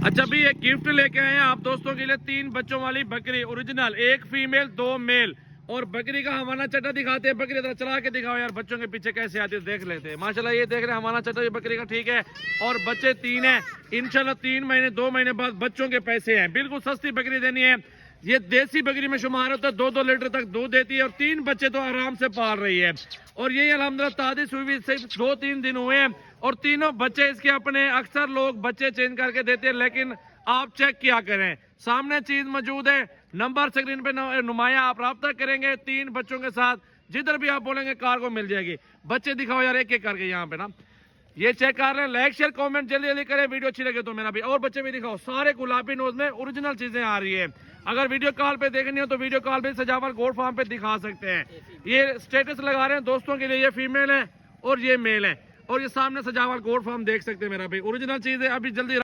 अच्छा भी एक गिफ्ट लेके आए हैं आप दोस्तों के लिए, 3 बच्चों वाली बकरी ओरिजिनल, 1 फीमेल 2 मेल। और बकरी का हमारा चट्टा दिखाते हैं, बकरी तरह चला के दिखाओ यार, बच्चों के पीछे कैसे आते हैं देख लेते हैं। माशाल्लाह ये देख रहे हैं हमारा चट्टा, ये बकरी का ठीक है। और बच्चे 3 हैं, इंशाल्लाह 3 महीने 2 महीने बाद बच्चों के पैसे हैं। बिल्कुल सस्ती बकरी देनी है, ये देसी बकरी में शुमार होता है, 2-2 लीटर तक दूध देती है और 3 बच्चे तो आराम से पाल रही है। और ये अल्हम्दुलिल्लाह तादिस हुई सिर्फ 2-3 दिन हुए हैं और तीनों बच्चे इसके अपने। अक्सर लोग बच्चे चेंज करके देते हैं, लेकिन आप चेक किया करें, सामने चीज मौजूद है, नंबर स्क्रीन पे नुमाया, आप राब्ता करेंगे 3 बच्चों के साथ, जिधर भी आप बोलेंगे कार को मिल जाएगी। बच्चे दिखाओ यार एक एक करके यहाँ पे ना, ये चेक कर रहे हैं। लाइक शेयर कमेंट जल्दी जल्दी करें, वीडियो अच्छी लगे तो मेरा भी। और बच्चे भी दिखाओ, सारे गुलाबी नोज में ओरिजिनल चीजें आ रही है। अगर वीडियो कॉल पे देखनी हो तो वीडियो कॉल पे सजावट गोल्ड फार्म पे दिखा सकते हैं। ये स्टेटस लगा रहे हैं दोस्तों के लिए, ये फीमेल है और ये मेल है। और ये सामने सजावट गोल्ड फार्म देख सकते हैं मेरा भाई, ओरिजिनल चीज है। अभी जल्दी